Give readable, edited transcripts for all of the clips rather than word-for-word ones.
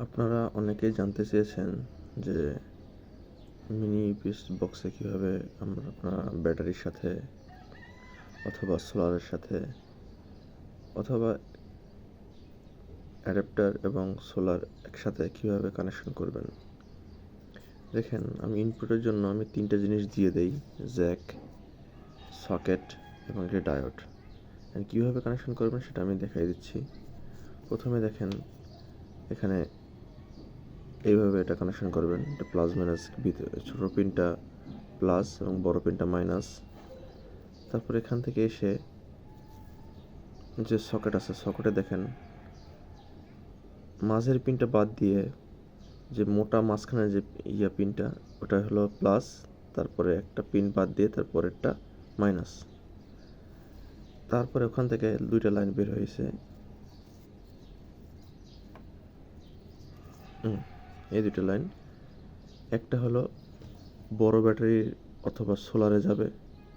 আপনারা অনেকেই জানতে চেয়েছেন যে মিনি ইউপিএস বক্সে কীভাবে আপনারা ব্যাটারির সাথে অথবা সোলারের সাথে অথবা অ্যাডাপ্টার এবং সোলার একসাথে কীভাবে কানেকশন করবেন। দেখেন, আমি ইনপুটের জন্য আমি 3টে জিনিস দিয়ে দেই: জ্যাক, সকেট এবং একটি ডায়োড। কীভাবে কানেকশন করবেন সেটা আমি দেখাই দিচ্ছি। প্রথমে দেখেন, এখানে এইভাবে এটা কানেকশন করবেন। এটা প্লাস মাইনাস, ছোটো পিনটা প্লাস এবং বড় পিনটা মাইনাস। তারপর এখান থেকে এসে যে সকেট আছে, সকেটে দেখেন মাঝের পিনটা বাদ দিয়ে যে মোটা মাঝখানে যে পিনটা, ওটা হলো প্লাস। তারপরে একটা পিন বাদ দিয়ে তারপরেরটা মাইনাস। তারপরে ওখান থেকে 2টা লাইন বের হয়েছে। এই 2টা লাইন, একটা হলো বড় ব্যাটারি অথবা সোলারে যাবে,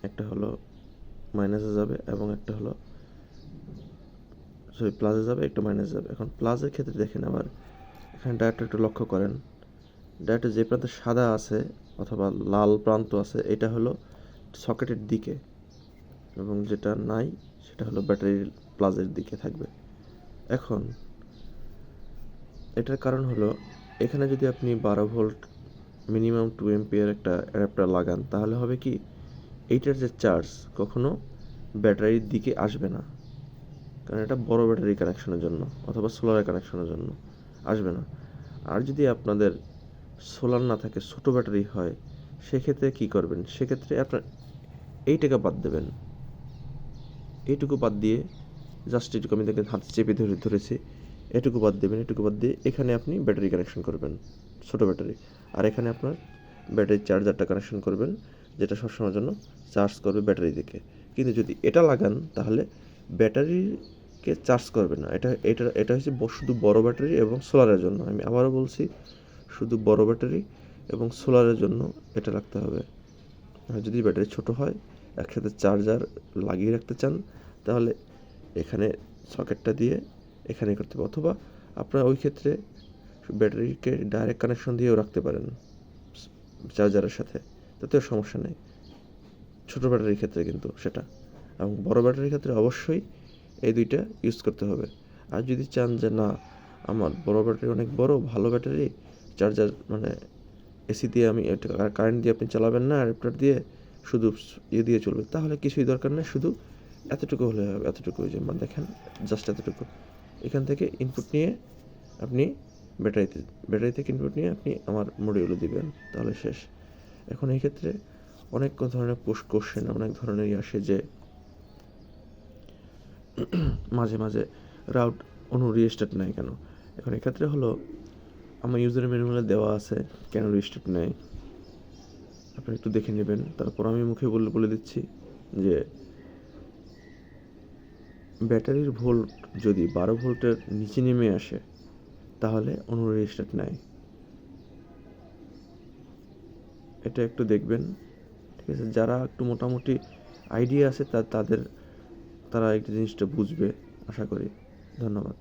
একটা হলো মাইনাসে যাবে এবং একটা হলো প্লাসে যাবে, একটা মাইনাসে যাবে। এখন প্লাসের ক্ষেত্রে দেখেন, আবার এখানে ডায়োডটা একটু লক্ষ্য করেন। ডায়োডের যে প্রান্তে সাদা আছে অথবা লাল প্রান্ত আছে, এটা হলো সকেটের দিকে, এবং যেটা নাই সেটা হলো ব্যাটারির প্লাসের দিকে থাকবে। এখন এটার কারণ হলো, এখানে যদি আপনি 12 ভোল্ট মিনিমাম 2 এম্পিয়ার একটা অ্যাডাপ্টার লাগান, তাহলে হবে কি, এইটার যে চার্জ কখনো ব্যাটারির দিকে আসবে না, কারণ এটা বড় ব্যাটারি কানেকশনের জন্য অথবা সোলারের কানেকশনের জন্য আসবে না। আর যদি আপনাদের সোলার না থাকে, ছোটো ব্যাটারি হয়, সেক্ষেত্রে কী করবেন? সেক্ষেত্রে আপনার এইটাকে বাদ দেবেন। এইটুকু বাদ দিয়ে জাস্ট এটুকু আমি দেখে হাতে চেপে ধরেছি, এটুকু বাদ দেবেন। এটুকু বাদ দিয়ে এখানে আপনি ব্যাটারি কানেকশন করবেন, ছোটো ব্যাটারি। আর এখানে আপনার ব্যাটারির চার্জারটা কানেকশন করবেন, যেটা সবসময়ের জন্য চার্জ করবে ব্যাটারি থেকে। কিন্তু যদি এটা লাগান, তাহলে ব্যাটারিকে চার্জ করবে না। এটা হচ্ছে শুধু বড় ব্যাটারি এবং সোলারের জন্য। আমি আবারও বলছি, শুধু বড় ব্যাটারি এবং সোলারের জন্য এটা রাখতে হবে। আর যদি ব্যাটারি ছোট হয়, একসাথে চার্জার লাগিয়ে রাখতে চান, তাহলে এখানে সকেটটা দিয়ে এখানে করতে হবে, অথবা আপনারা ওই ক্ষেত্রে ব্যাটারিকে ডাইরেক্ট কানেকশন দিয়েও রাখতে পারেন চার্জারের সাথে, তাতেও সমস্যা নেই ছোটো ব্যাটারির ক্ষেত্রে। কিন্তু সেটা, এবং বড় ব্যাটারির ক্ষেত্রে অবশ্যই এই 2টা ইউজ করতে হবে। আর যদি চান যে না, আমার বড় ব্যাটারি অনেক বড়, ভালো ব্যাটারি, চার্জার মানে এসি দিয়ে আমি কারেন্ট দিয়ে আপনি চালাবেন না, অ্যাডাপ্টার দিয়ে শুধু দিয়ে চলবে, তাহলে কিছুই দরকার নেই, শুধু এতটুকু হলে হবে। এতটুকু যে দেখেন, জাস্ট এতটুকু এখান থেকে ইনপুট নিয়ে আপনি ব্যাটারি থেকে ইনপুট নিয়ে আপনি আমার মডিউলে দিবেন, তাহলে শেষ। এখন এই ক্ষেত্রে অনেক ধরনের কোশ্চেন অনেক ধরনেরই আসে যে মাঝে মাঝে রাউট রিস্টার্ট নেয় কেন। এখন এক্ষেত্রে হলো, আমার ইউজার ম্যানুয়ালে দেওয়া আছে কেন রিস্টার্ট নেয়, আপনি একটু দেখে নেবেন। তারপর আমি মুখে বলে দিচ্ছি যে ব্যাটারির ভোল্ট যদি 12 ভোল্টের নিচে নেমে আসে, তাহলে রিস্টার্ট নেয়। এটা একটু দেখবেন, ঠিক আছে? যারা একটু মোটামুটি আইডিয়া আছে তারা এই জিনিসটা বুঝবে, আশা করি। ধন্যবাদ।